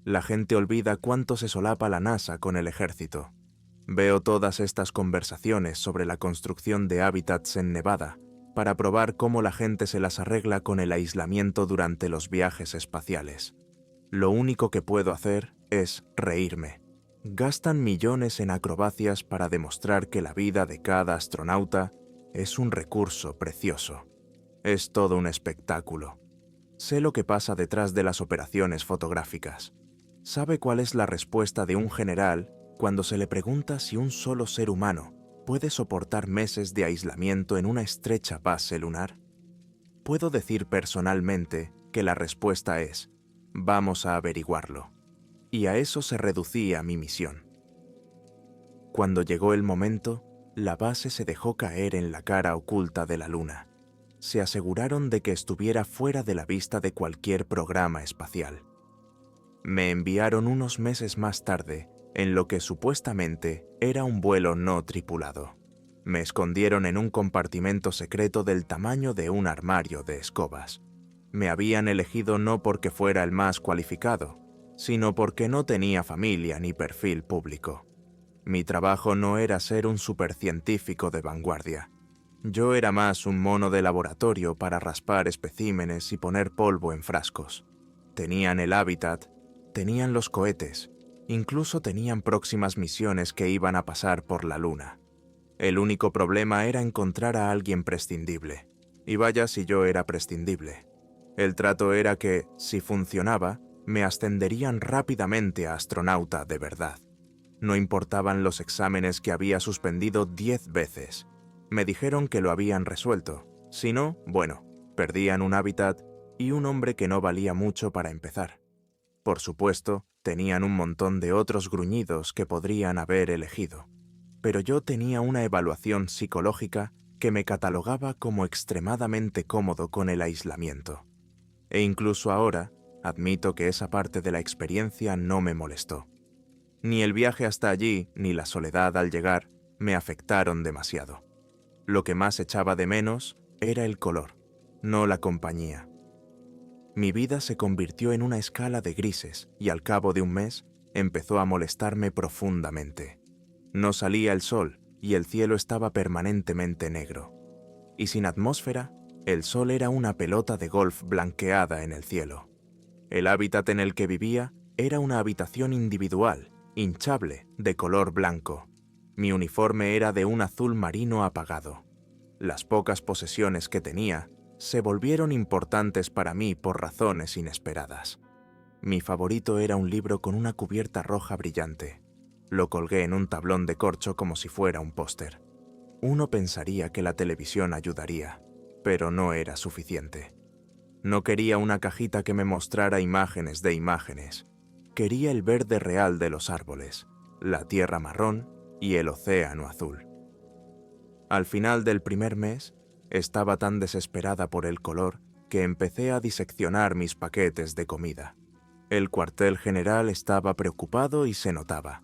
La gente olvida cuánto se solapa la NASA con el ejército. Veo todas estas conversaciones sobre la construcción de hábitats en Nevada para probar cómo la gente se las arregla con el aislamiento durante los viajes espaciales. Lo único que puedo hacer es reírme. Gastan millones en acrobacias para demostrar que la vida de cada astronauta es un recurso precioso. Es todo un espectáculo. Sé lo que pasa detrás de las operaciones fotográficas. ¿Sabe cuál es la respuesta de un general cuando se le pregunta si un solo ser humano puede soportar meses de aislamiento en una estrecha base lunar? Puedo decir personalmente que la respuesta es: vamos a averiguarlo. Y a eso se reducía mi misión. Cuando llegó el momento, la base se dejó caer en la cara oculta de la Luna. Se aseguraron de que estuviera fuera de la vista de cualquier programa espacial. Me enviaron unos meses más tarde en lo que supuestamente era un vuelo no tripulado. Me escondieron en un compartimento secreto del tamaño de un armario de escobas. Me habían elegido no porque fuera el más cualificado, sino porque no tenía familia ni perfil público. Mi trabajo no era ser un supercientífico de vanguardia. Yo era más un mono de laboratorio para raspar especímenes y poner polvo en frascos. Tenían el hábitat, tenían los cohetes, incluso tenían próximas misiones que iban a pasar por la Luna. El único problema era encontrar a alguien prescindible. Y vaya si yo era prescindible. El trato era que, si funcionaba, me ascenderían rápidamente a astronauta de verdad. No importaban los exámenes que había suspendido 10 veces. Me dijeron que lo habían resuelto. Si no, bueno, perdían un hábitat y un hombre que no valía mucho para empezar. Por supuesto, tenían un montón de otros gruñidos que podrían haber elegido. Pero yo tenía una evaluación psicológica que me catalogaba como extremadamente cómodo con el aislamiento. E incluso ahora, admito que esa parte de la experiencia no me molestó. Ni el viaje hasta allí, ni la soledad al llegar, me afectaron demasiado. Lo que más echaba de menos era el color, no la compañía. Mi vida se convirtió en una escala de grises y al cabo de un mes empezó a molestarme profundamente. No salía el sol y el cielo estaba permanentemente negro. Y sin atmósfera, el sol era una pelota de golf blanqueada en el cielo. El hábitat en el que vivía era una habitación individual, hinchable, de color blanco. Mi uniforme era de un azul marino apagado. Las pocas posesiones que tenía se volvieron importantes para mí por razones inesperadas. Mi favorito era un libro con una cubierta roja brillante. Lo colgué en un tablón de corcho como si fuera un póster. Uno pensaría que la televisión ayudaría, pero no era suficiente. No quería una cajita que me mostrara imágenes de imágenes. Quería el verde real de los árboles, la tierra marrón y el océano azul. Al final del primer mes, estaba tan desesperada por el color que empecé a diseccionar mis paquetes de comida. El cuartel general estaba preocupado y se notaba.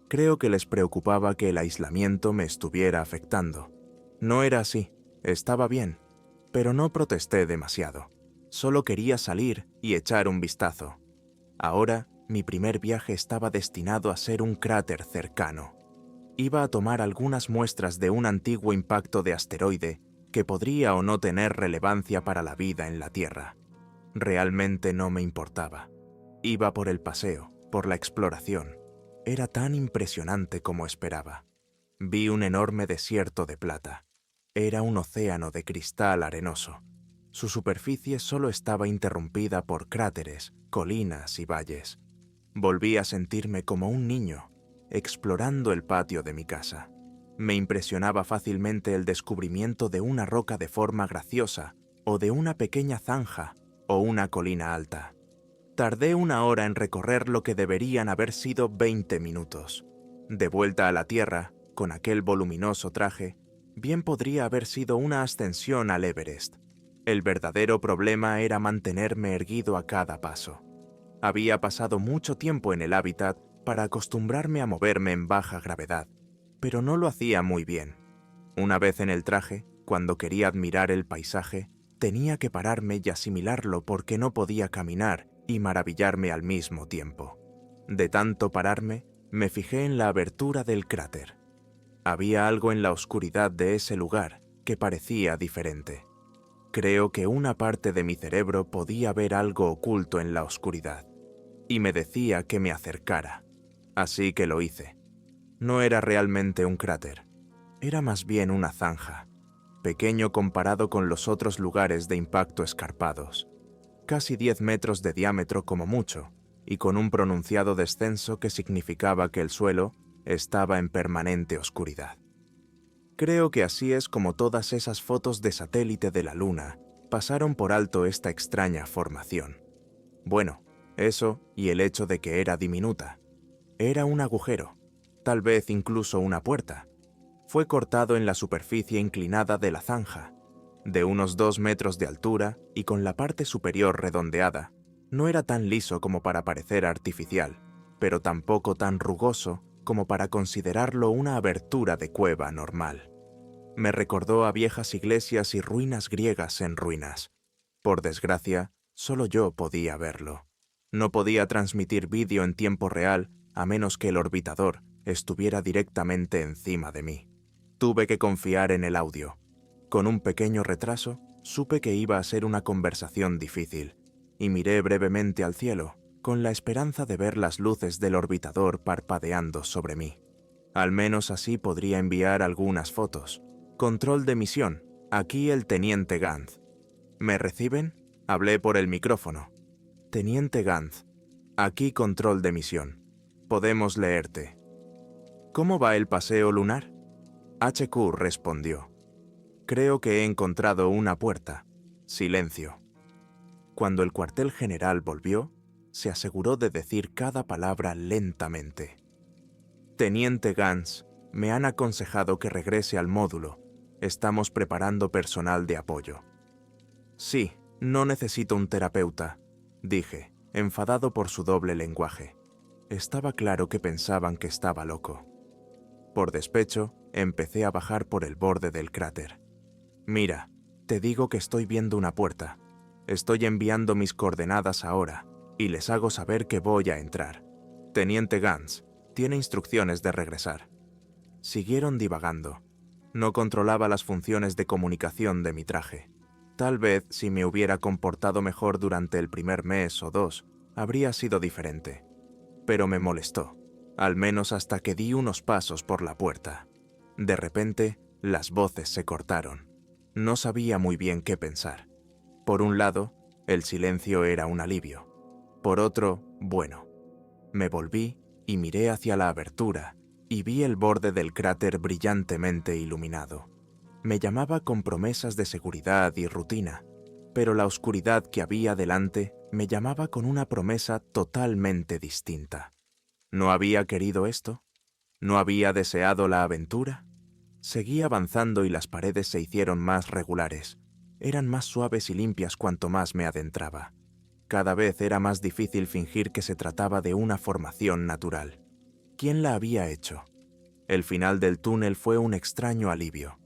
Creo que les preocupaba que el aislamiento me estuviera afectando. No era así, estaba bien, pero no protesté demasiado. Solo quería salir y echar un vistazo. Ahora, mi primer viaje estaba destinado a ser un cráter cercano. Iba a tomar algunas muestras de un antiguo impacto de asteroide que podría o no tener relevancia para la vida en la Tierra. Realmente no me importaba. Iba por el paseo, por la exploración. Era tan impresionante como esperaba. Vi un enorme desierto de plata. Era un océano de cristal arenoso. Su superficie solo estaba interrumpida por cráteres, colinas y valles. Volví a sentirme como un niño, explorando el patio de mi casa. Me impresionaba fácilmente el descubrimiento de una roca de forma graciosa, o de una pequeña zanja, o una colina alta. Tardé 1 hora en recorrer lo que deberían haber sido 20 minutos. De vuelta a la Tierra, con aquel voluminoso traje, bien podría haber sido una ascensión al Everest. El verdadero problema era mantenerme erguido a cada paso. Había pasado mucho tiempo en el hábitat para acostumbrarme a moverme en baja gravedad, pero no lo hacía muy bien. Una vez en el traje, cuando quería admirar el paisaje, tenía que pararme y asimilarlo porque no podía caminar y maravillarme al mismo tiempo. De tanto pararme, me fijé en la abertura del cráter. Había algo en la oscuridad de ese lugar que parecía diferente. Creo que una parte de mi cerebro podía ver algo oculto en la oscuridad, y me decía que me acercara. Así que lo hice. No era realmente un cráter, era más bien una zanja, pequeño comparado con los otros lugares de impacto escarpados, casi 10 metros de diámetro como mucho, y con un pronunciado descenso que significaba que el suelo estaba en permanente oscuridad. Creo que así es como todas esas fotos de satélite de la Luna pasaron por alto esta extraña formación. Bueno, eso y el hecho de que era diminuta. Era un agujero, tal vez incluso una puerta. Fue cortado en la superficie inclinada de la zanja, de unos 2 metros de altura y con la parte superior redondeada. No era tan liso como para parecer artificial, pero tampoco tan rugoso como para considerarlo una abertura de cueva normal. Me recordó a viejas iglesias y ruinas griegas en ruinas. Por desgracia, solo yo podía verlo. No podía transmitir vídeo en tiempo real a menos que el orbitador estuviera directamente encima de mí. Tuve que confiar en el audio. Con un pequeño retraso, supe que iba a ser una conversación difícil, y miré brevemente al cielo, con la esperanza de ver las luces del orbitador parpadeando sobre mí. Al menos así podría enviar algunas fotos. Control de misión, aquí el teniente Gantz. ¿Me reciben? Hablé por el micrófono. Teniente Gantz, aquí control de misión. Podemos leerte. ¿Cómo va el paseo lunar? HQ respondió. Creo que he encontrado una puerta. Silencio. Cuando el cuartel general volvió, se aseguró de decir cada palabra lentamente. Teniente Gantz, me han aconsejado que regrese al módulo. Estamos preparando personal de apoyo. Sí, no necesito un terapeuta, dije, enfadado por su doble lenguaje. Estaba claro que pensaban que estaba loco. Por despecho, empecé a bajar por el borde del cráter. Mira, te digo que estoy viendo una puerta. Estoy enviando mis coordenadas ahora, y les hago saber que voy a entrar. Teniente Gantz, tiene instrucciones de regresar. Siguieron divagando. No controlaba las funciones de comunicación de mi traje. Tal vez, si me hubiera comportado mejor durante el primer mes o 2, habría sido diferente. Pero me molestó, al menos hasta que di unos pasos por la puerta. De repente, las voces se cortaron. No sabía muy bien qué pensar. Por un lado, el silencio era un alivio. Por otro, bueno. Me volví y miré hacia la abertura y vi el borde del cráter brillantemente iluminado. Me llamaba con promesas de seguridad y rutina, pero la oscuridad que había delante me llamaba con una promesa totalmente distinta. ¿No había querido esto? ¿No había deseado la aventura? Seguí avanzando y las paredes se hicieron más regulares. Eran más suaves y limpias cuanto más me adentraba. Cada vez era más difícil fingir que se trataba de una formación natural. ¿Quién la había hecho? El final del túnel fue un extraño alivio.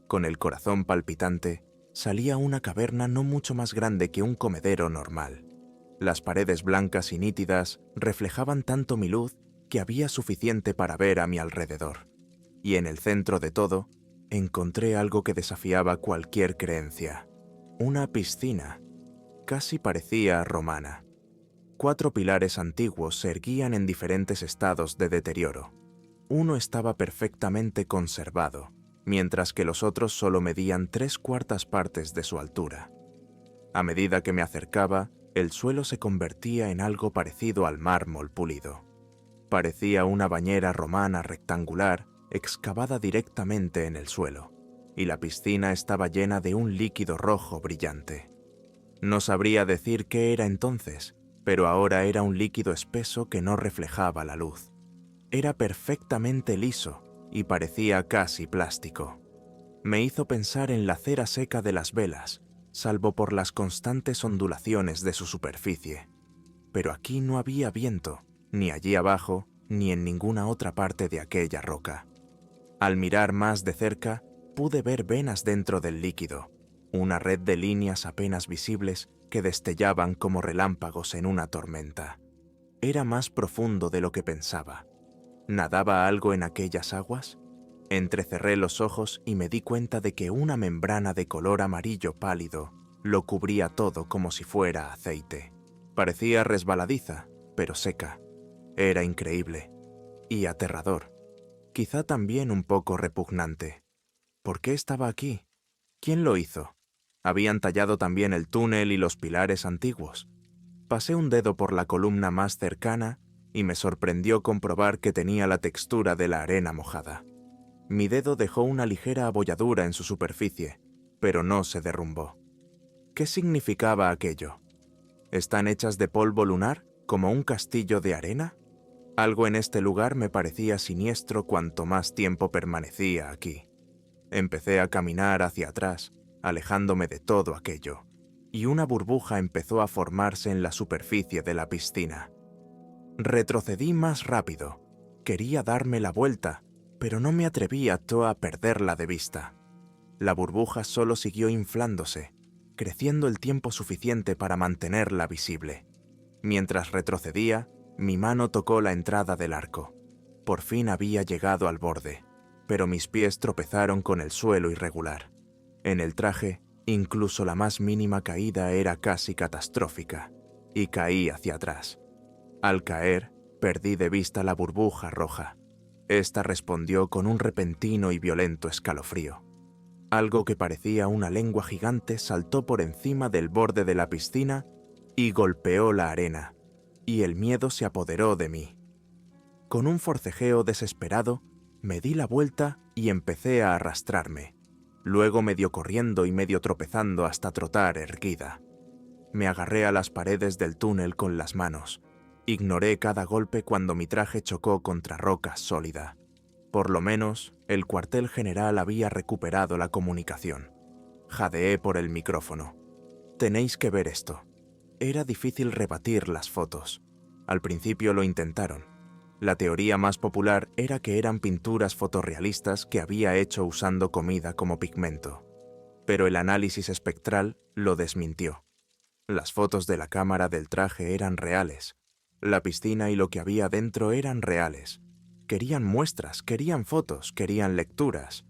Con el corazón palpitante, salía una caverna no mucho más grande que un comedero normal. Las paredes blancas y nítidas reflejaban tanto mi luz que había suficiente para ver a mi alrededor. Y en el centro de todo, encontré algo que desafiaba cualquier creencia. Una piscina. Casi parecía romana. 4 pilares antiguos se erguían en diferentes estados de deterioro. Uno estaba perfectamente conservado, mientras que los otros solo medían 3/4 partes de su altura. A medida que me acercaba, el suelo se convertía en algo parecido al mármol pulido. Parecía una bañera romana rectangular excavada directamente en el suelo, y la piscina estaba llena de un líquido rojo brillante. No sabría decir qué era entonces, pero ahora era un líquido espeso que no reflejaba la luz. Era perfectamente liso y parecía casi plástico. Me hizo pensar en la cera seca de las velas, salvo por las constantes ondulaciones de su superficie. Pero aquí no había viento, ni allí abajo, ni en ninguna otra parte de aquella roca. Al mirar más de cerca, pude ver venas dentro del líquido, una red de líneas apenas visibles que destellaban como relámpagos en una tormenta. era más profundo de lo que pensaba. ¿Nadaba algo en aquellas aguas? Entrecerré los ojos y me di cuenta de que una membrana de color amarillo pálido lo cubría todo como si fuera aceite. Parecía resbaladiza, pero seca. Era increíble y aterrador. Quizá también un poco repugnante. ¿Por qué estaba aquí? ¿Quién lo hizo? ¿Habían tallado también el túnel y los pilares antiguos? Pasé un dedo por la columna más cercana y me sorprendió comprobar que tenía la textura de la arena mojada. Mi dedo dejó una ligera abolladura en su superficie, pero no se derrumbó. ¿Qué significaba aquello? ¿Están hechas de polvo lunar, como un castillo de arena? Algo en este lugar me parecía siniestro cuanto más tiempo permanecía aquí. Empecé a caminar hacia atrás, alejándome de todo aquello, y una burbuja empezó a formarse en la superficie de la piscina. Retrocedí más rápido. Quería darme la vuelta, pero no me atrevía a perderla de vista. La burbuja solo siguió inflándose, creciendo el tiempo suficiente para mantenerla visible. Mientras retrocedía, mi mano tocó la entrada del arco. Por fin había llegado al borde, pero mis pies tropezaron con el suelo irregular. En el traje, incluso la más mínima caída era casi catastrófica, y caí hacia atrás. Al caer, perdí de vista la burbuja roja. Esta respondió con un repentino y violento escalofrío. Algo que parecía una lengua gigante saltó por encima del borde de la piscina y golpeó la arena, y el miedo se apoderó de mí. Con un forcejeo desesperado, me di la vuelta y empecé a arrastrarme. Luego medio corriendo y medio tropezando hasta trotar erguida. Me agarré a las paredes del túnel con las manos. Ignoré cada golpe cuando mi traje chocó contra roca sólida. Por lo menos, el cuartel general había recuperado la comunicación. Jadeé por el micrófono. Tenéis que ver esto. Era difícil rebatir las fotos. Al principio lo intentaron. La teoría más popular era que eran pinturas fotorrealistas que había hecho usando comida como pigmento. Pero el análisis espectral lo desmintió. Las fotos de la cámara del traje eran reales. La piscina y lo que había dentro eran reales. Querían muestras, querían fotos, querían lecturas.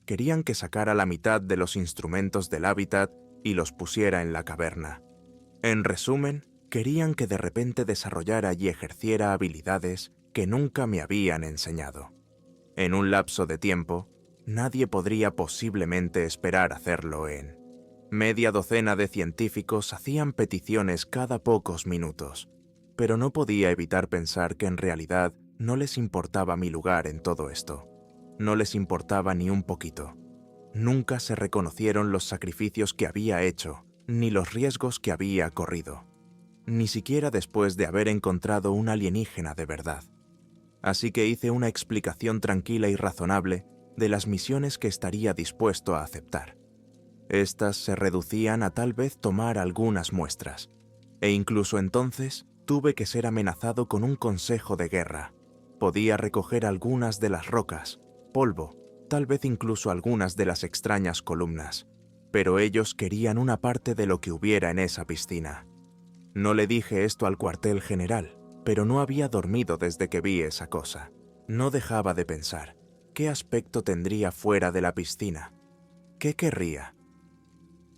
Querían que sacara la mitad de los instrumentos del hábitat y los pusiera en la caverna. En resumen, querían que de repente desarrollara y ejerciera habilidades que nunca me habían enseñado. En un lapso de tiempo, nadie podría posiblemente esperar hacerlo en. Media docena de científicos hacían peticiones cada pocos minutos, pero no podía evitar pensar que en realidad no les importaba mi lugar en todo esto. No les importaba ni un poquito. Nunca se reconocieron los sacrificios que había hecho, ni los riesgos que había corrido. Ni siquiera después de haber encontrado un alienígena de verdad. Así que hice una explicación tranquila y razonable de las misiones que estaría dispuesto a aceptar. Estas se reducían a tal vez tomar algunas muestras, e incluso entonces tuve que ser amenazado con un consejo de guerra. Podía recoger algunas de las rocas, polvo, tal vez incluso algunas de las extrañas columnas, pero ellos querían una parte de lo que hubiera en esa piscina. No le dije esto al cuartel general, pero no había dormido desde que vi esa cosa. No dejaba de pensar, ¿qué aspecto tendría fuera de la piscina? ¿Qué querría?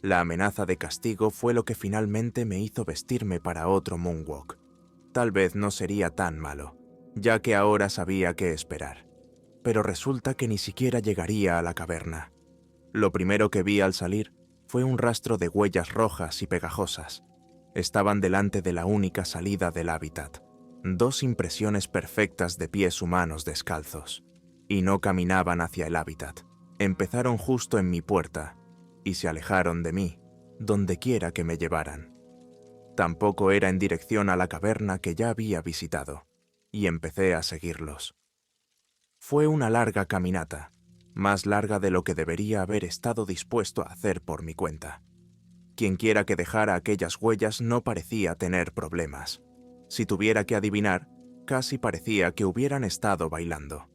La amenaza de castigo fue lo que finalmente me hizo vestirme para otro moonwalk. Tal vez no sería tan malo, ya que ahora sabía qué esperar. Pero resulta que ni siquiera llegaría a la caverna. Lo primero que vi al salir fue un rastro de huellas rojas y pegajosas. Estaban delante de la única salida del hábitat. 2 impresiones perfectas de pies humanos descalzos. Y no caminaban hacia el hábitat. Empezaron justo en mi puerta y se alejaron de mí, donde quiera que me llevaran. Tampoco era en dirección a la caverna que ya había visitado, y empecé a seguirlos. Fue una larga caminata, más larga de lo que debería haber estado dispuesto a hacer por mi cuenta. Quienquiera que dejara aquellas huellas no parecía tener problemas. Si tuviera que adivinar, casi parecía que hubieran estado bailando.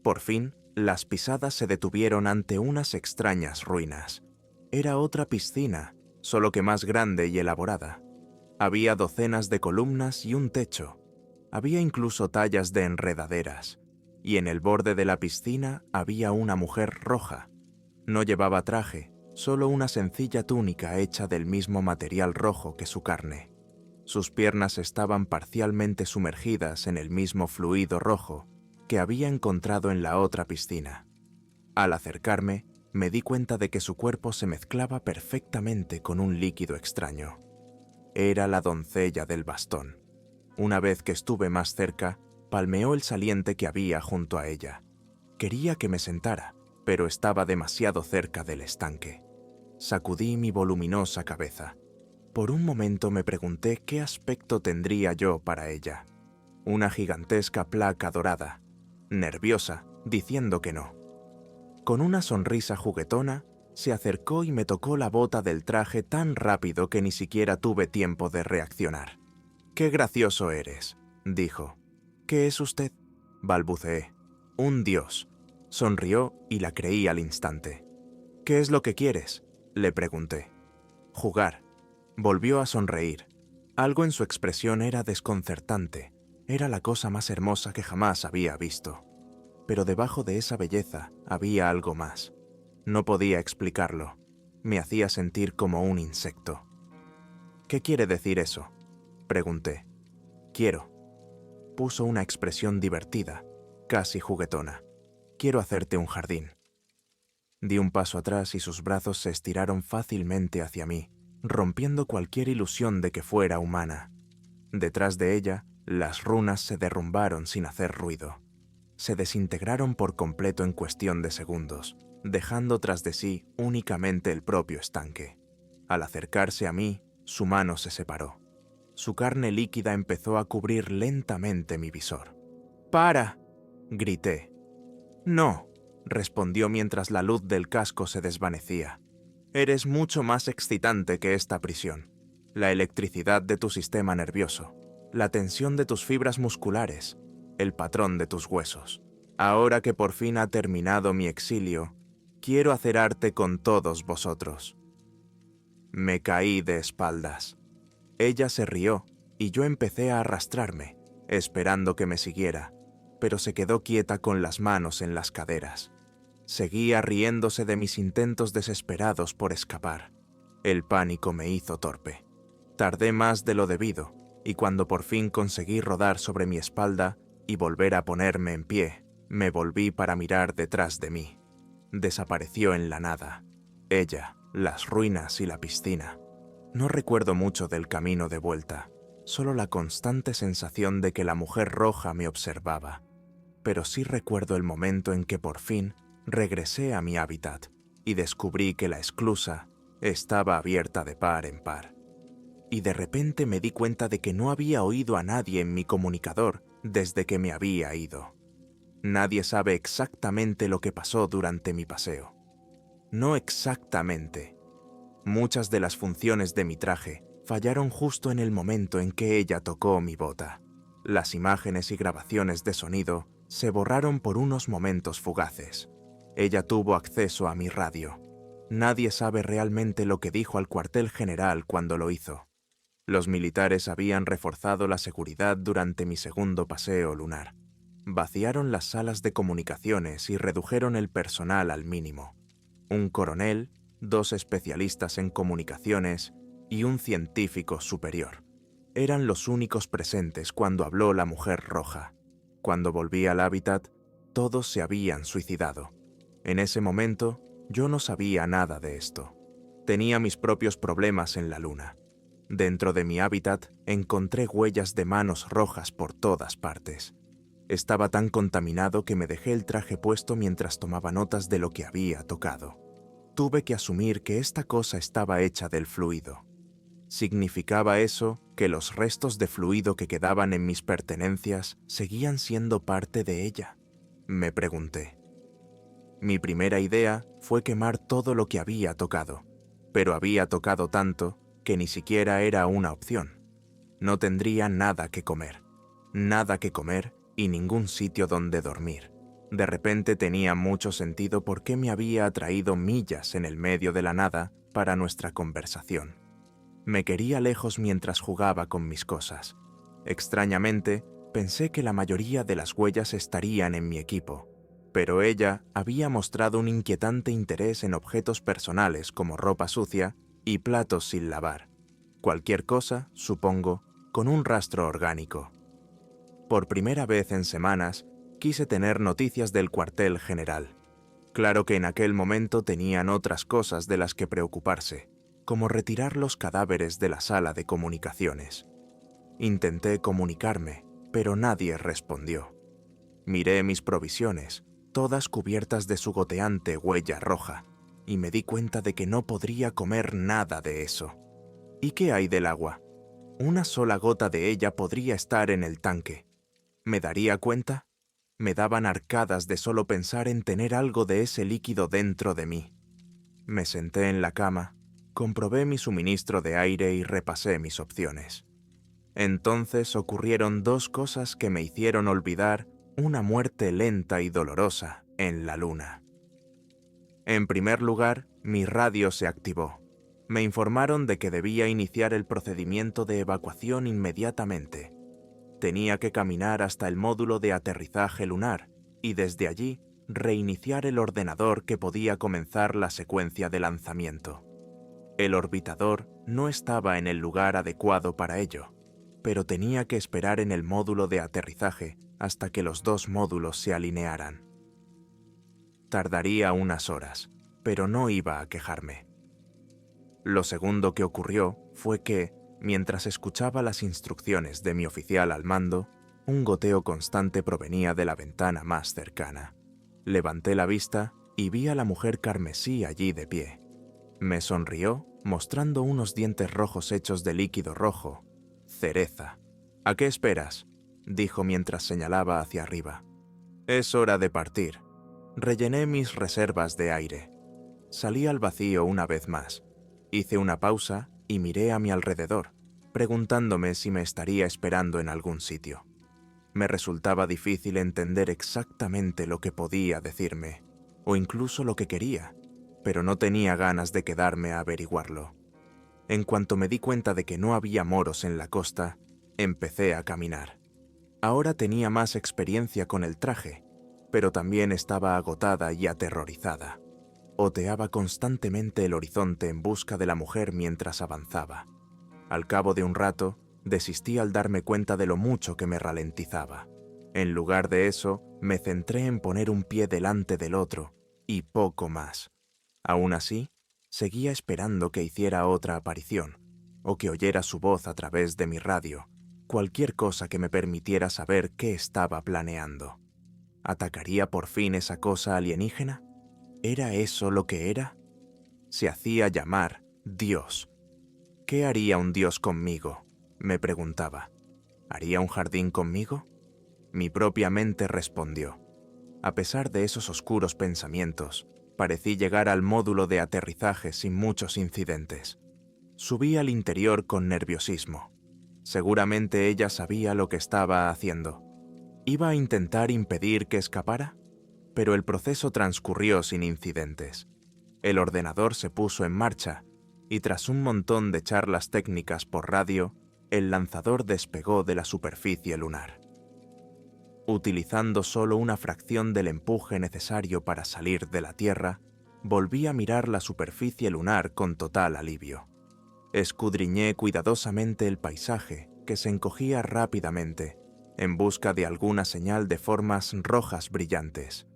Por fin, las pisadas se detuvieron ante unas extrañas ruinas. Era otra piscina, solo que más grande y elaborada. Había docenas de columnas y un techo. Había incluso tallas de enredaderas. Y en el borde de la piscina había una mujer roja. No llevaba traje, solo una sencilla túnica hecha del mismo material rojo que su carne. Sus piernas estaban parcialmente sumergidas en el mismo fluido rojo que había encontrado en la otra piscina. Al acercarme, me di cuenta de que su cuerpo se mezclaba perfectamente con un líquido extraño. Era la doncella del bastón. Una vez que estuve más cerca, palmeó el saliente que había junto a ella. Quería que me sentara, pero estaba demasiado cerca del estanque. Sacudí mi voluminosa cabeza. Por un momento me pregunté qué aspecto tendría yo para ella. Una gigantesca placa dorada, nerviosa, diciendo que no. Con una sonrisa juguetona, se acercó y me tocó la bota del traje tan rápido que ni siquiera tuve tiempo de reaccionar. «Qué gracioso eres», dijo. «¿Qué es usted?», balbuceé. «Un dios». Sonrió y la creí al instante. «¿Qué es lo que quieres?», le pregunté. «Jugar». Volvió a sonreír. Algo en su expresión era desconcertante. Era la cosa más hermosa que jamás había visto. Pero debajo de esa belleza había algo más. No podía explicarlo. Me hacía sentir como un insecto. «¿Qué quiere decir eso?», pregunté. «Quiero». Puso una expresión divertida, casi juguetona. «Quiero hacerte un jardín». Di un paso atrás y sus brazos se estiraron fácilmente hacia mí, rompiendo cualquier ilusión de que fuera humana. Detrás de ella, las runas se derrumbaron sin hacer ruido. Se desintegraron por completo en cuestión de segundos, dejando tras de sí únicamente el propio estanque. Al acercarse a mí, su mano se separó. Su carne líquida empezó a cubrir lentamente mi visor. «¡Para!», grité. «No», respondió mientras la luz del casco se desvanecía. «Eres mucho más excitante que esta prisión. La electricidad de tu sistema nervioso, la tensión de tus fibras musculares, el patrón de tus huesos. Ahora que por fin ha terminado mi exilio, quiero hacer arte con todos vosotros». Me caí de espaldas. Ella se rió y yo empecé a arrastrarme, esperando que me siguiera, pero se quedó quieta con las manos en las caderas. Seguía riéndose de mis intentos desesperados por escapar. El pánico me hizo torpe. Tardé más de lo debido, y cuando por fin conseguí rodar sobre mi espalda y volver a ponerme en pie, me volví para mirar detrás de mí. Desapareció en la nada. Ella, las ruinas y la piscina. No recuerdo mucho del camino de vuelta, solo la constante sensación de que la mujer roja me observaba. Pero sí recuerdo el momento en que por fin regresé a mi hábitat y descubrí que la esclusa estaba abierta de par en par. Y de repente me di cuenta de que no había oído a nadie en mi comunicador desde que me había ido. Nadie sabe exactamente lo que pasó durante mi paseo. No exactamente. Muchas de las funciones de mi traje fallaron justo en el momento en que ella tocó mi bota. Las imágenes y grabaciones de sonido se borraron por unos momentos fugaces. Ella tuvo acceso a mi radio. Nadie sabe realmente lo que dijo al cuartel general cuando lo hizo. Los militares habían reforzado la seguridad durante mi segundo paseo lunar. Vaciaron las salas de comunicaciones y redujeron el personal al mínimo. Un coronel, 2 especialistas en comunicaciones y un científico superior. Eran los únicos presentes cuando habló la mujer roja. Cuando volví al hábitat, todos se habían suicidado. En ese momento, yo no sabía nada de esto. Tenía mis propios problemas en la luna. Dentro de mi hábitat, encontré huellas de manos rojas por todas partes. Estaba tan contaminado que me dejé el traje puesto mientras tomaba notas de lo que había tocado. Tuve que asumir que esta cosa estaba hecha del fluido. ¿Significaba eso que los restos de fluido que quedaban en mis pertenencias seguían siendo parte de ella? Me pregunté. Mi primera idea fue quemar todo lo que había tocado, pero había tocado tanto que ni siquiera era una opción. No tendría nada que comer y ningún sitio donde dormir. De repente tenía mucho sentido por qué me había atraído millas en el medio de la nada para nuestra conversación. Me quería lejos mientras jugaba con mis cosas. Extrañamente, pensé que la mayoría de las huellas estarían en mi equipo, pero ella había mostrado un inquietante interés en objetos personales como ropa sucia y platos sin lavar. Cualquier cosa, supongo, con un rastro orgánico. Por primera vez en semanas, quise tener noticias del cuartel general. Claro que en aquel momento tenían otras cosas de las que preocuparse, como retirar los cadáveres de la sala de comunicaciones. Intenté comunicarme, pero nadie respondió. Miré mis provisiones, todas cubiertas de su goteante huella roja, y me di cuenta de que no podría comer nada de eso. ¿Y qué hay del agua? Una sola gota de ella podría estar en el tanque. ¿Me daría cuenta? Me daban arcadas de solo pensar en tener algo de ese líquido dentro de mí. Me senté en la cama, comprobé mi suministro de aire y repasé mis opciones. Entonces ocurrieron dos cosas que me hicieron olvidar una muerte lenta y dolorosa en la luna. En primer lugar, mi radio se activó. Me informaron de que debía iniciar el procedimiento de evacuación inmediatamente. Tenía que caminar hasta el módulo de aterrizaje lunar y desde allí reiniciar el ordenador que podía comenzar la secuencia de lanzamiento. El orbitador no estaba en el lugar adecuado para ello, pero tenía que esperar en el módulo de aterrizaje hasta que los dos módulos se alinearan. Tardaría unas horas, pero no iba a quejarme. Lo segundo que ocurrió fue que, mientras escuchaba las instrucciones de mi oficial al mando, un goteo constante provenía de la ventana más cercana. Levanté la vista y vi a la mujer carmesí allí de pie. Me sonrió, mostrando unos dientes rojos hechos de líquido rojo. Cereza. ¿A qué esperas?, dijo mientras señalaba hacia arriba. Es hora de partir. Rellené mis reservas de aire. Salí al vacío una vez más. Hice una pausa y miré a mi alrededor, preguntándome si me estaría esperando en algún sitio. Me resultaba difícil entender exactamente lo que podía decirme, o incluso lo que quería, pero no tenía ganas de quedarme a averiguarlo. En cuanto me di cuenta de que no había moros en la costa, empecé a caminar. Ahora tenía más experiencia con el traje, pero también estaba agotada y aterrorizada. Oteaba constantemente el horizonte en busca de la mujer mientras avanzaba. Al cabo de un rato, desistí al darme cuenta de lo mucho que me ralentizaba. En lugar de eso, me centré en poner un pie delante del otro, y poco más. Aún así, seguía esperando que hiciera otra aparición, o que oyera su voz a través de mi radio, cualquier cosa que me permitiera saber qué estaba planeando. ¿Atacaría por fin esa cosa alienígena? ¿Era eso lo que era? Se hacía llamar Dios. ¿Qué haría un Dios conmigo?, me preguntaba. ¿Haría un jardín conmigo? Mi propia mente respondió. A pesar de esos oscuros pensamientos, parecí llegar al módulo de aterrizaje sin muchos incidentes. Subí al interior con nerviosismo. Seguramente ella sabía lo que estaba haciendo. ¿Iba a intentar impedir que escapara? Pero el proceso transcurrió sin incidentes. El ordenador se puso en marcha y tras un montón de charlas técnicas por radio, el lanzador despegó de la superficie lunar. Utilizando solo una fracción del empuje necesario para salir de la Tierra, volví a mirar la superficie lunar con total alivio. Escudriñé cuidadosamente el paisaje, que se encogía rápidamente, en busca de alguna señal de formas rojas brillantes.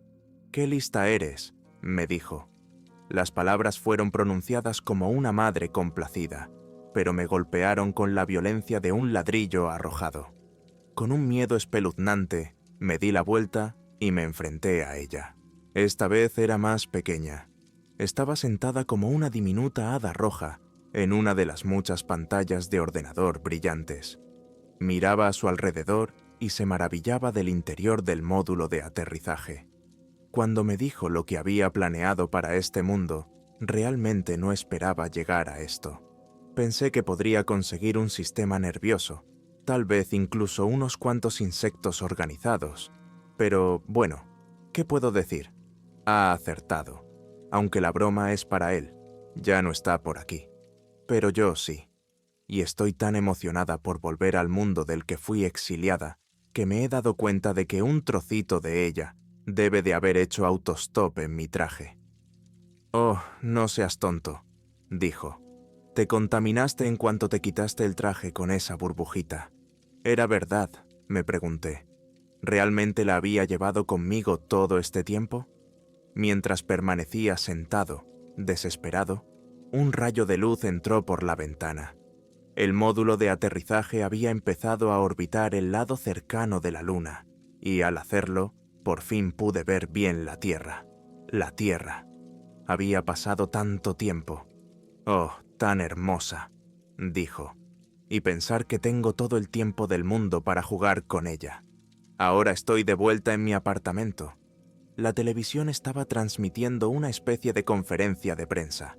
«¡Qué lista eres!», me dijo. Las palabras fueron pronunciadas como una madre complacida, pero me golpearon con la violencia de un ladrillo arrojado. Con un miedo espeluznante, me di la vuelta y me enfrenté a ella. Esta vez era más pequeña. Estaba sentada como una diminuta hada roja en una de las muchas pantallas de ordenador brillantes. Miraba a su alrededor y se maravillaba del interior del módulo de aterrizaje. Cuando me dijo lo que había planeado para este mundo, realmente no esperaba llegar a esto. Pensé que podría conseguir un sistema nervioso, tal vez incluso unos cuantos insectos organizados. Pero, bueno, ¿qué puedo decir? Ha acertado. Aunque la broma es para él, ya no está por aquí. Pero yo sí. y estoy tan emocionada por volver al mundo del que fui exiliada que me he dado cuenta de que un trocito de ella debe de haber hecho autostop en mi traje. «Oh, no seas tonto», dijo. «Te contaminaste en cuanto te quitaste el traje con esa burbujita». «¿Era verdad?», me pregunté. ¿Realmente la había llevado conmigo todo este tiempo? Mientras permanecía sentado, desesperado, un rayo de luz entró por la ventana. El módulo de aterrizaje había empezado a orbitar el lado cercano de la Luna, y al hacerlo, por fin pude ver bien la Tierra. La Tierra. Había pasado tanto tiempo. «Oh, tan hermosa», dijo. «Y pensar que tengo todo el tiempo del mundo para jugar con ella. Ahora estoy de vuelta en mi apartamento». La televisión estaba transmitiendo una especie de conferencia de prensa.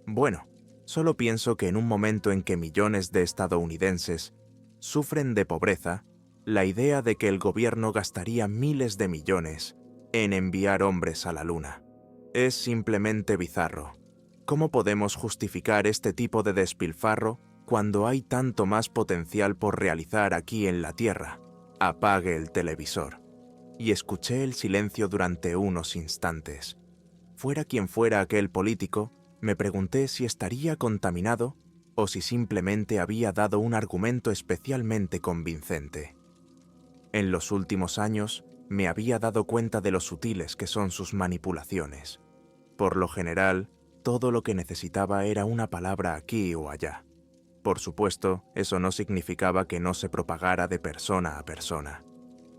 Bueno, solo pienso que en un momento en que millones de estadounidenses sufren de pobreza, la idea de que el gobierno gastaría miles de millones en enviar hombres a la Luna es simplemente bizarro. ¿Cómo podemos justificar este tipo de despilfarro cuando hay tanto más potencial por realizar aquí en la Tierra? Apague el televisor. Y escuché el silencio durante unos instantes. Fuera quien fuera aquel político, me pregunté si estaría contaminado o si simplemente había dado un argumento especialmente convincente. En los últimos años, me había dado cuenta de lo sutiles que son sus manipulaciones. Por lo general, todo lo que necesitaba era una palabra aquí o allá. Por supuesto, eso no significaba que no se propagara de persona a persona.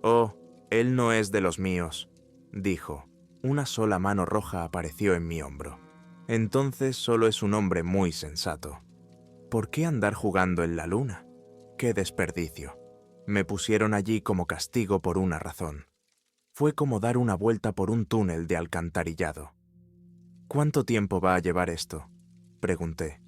«Oh, él no es de los míos», dijo. Una sola mano roja apareció en mi hombro. «Entonces solo es un hombre muy sensato. ¿Por qué andar jugando en la Luna? ¡Qué desperdicio!». Me pusieron allí como castigo por una razón. Fue como dar una vuelta por un túnel de alcantarillado. «¿Cuánto tiempo va a llevar esto?», pregunté.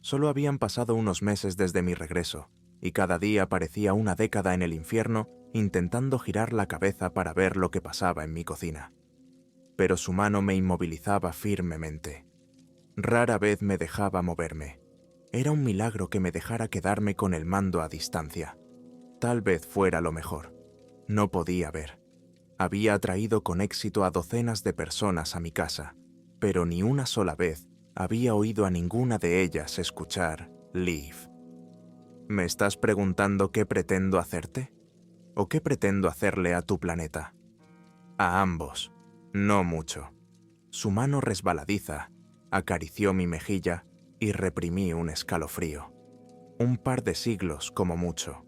Solo habían pasado unos meses desde mi regreso, y cada día parecía una década en el infierno intentando girar la cabeza para ver lo que pasaba en mi cocina. Pero su mano me inmovilizaba firmemente. Rara vez me dejaba moverme. Era un milagro que me dejara quedarme con el mando a distancia. Tal vez fuera lo mejor. No podía ver. Había atraído con éxito a docenas de personas a mi casa, pero ni una sola vez había oído a ninguna de ellas escuchar «Leave». ¿Me estás preguntando qué pretendo hacerte? ¿O qué pretendo hacerle a tu planeta? A ambos. No mucho. Su mano resbaladiza acarició mi mejilla y reprimí un escalofrío. Un par de siglos como mucho.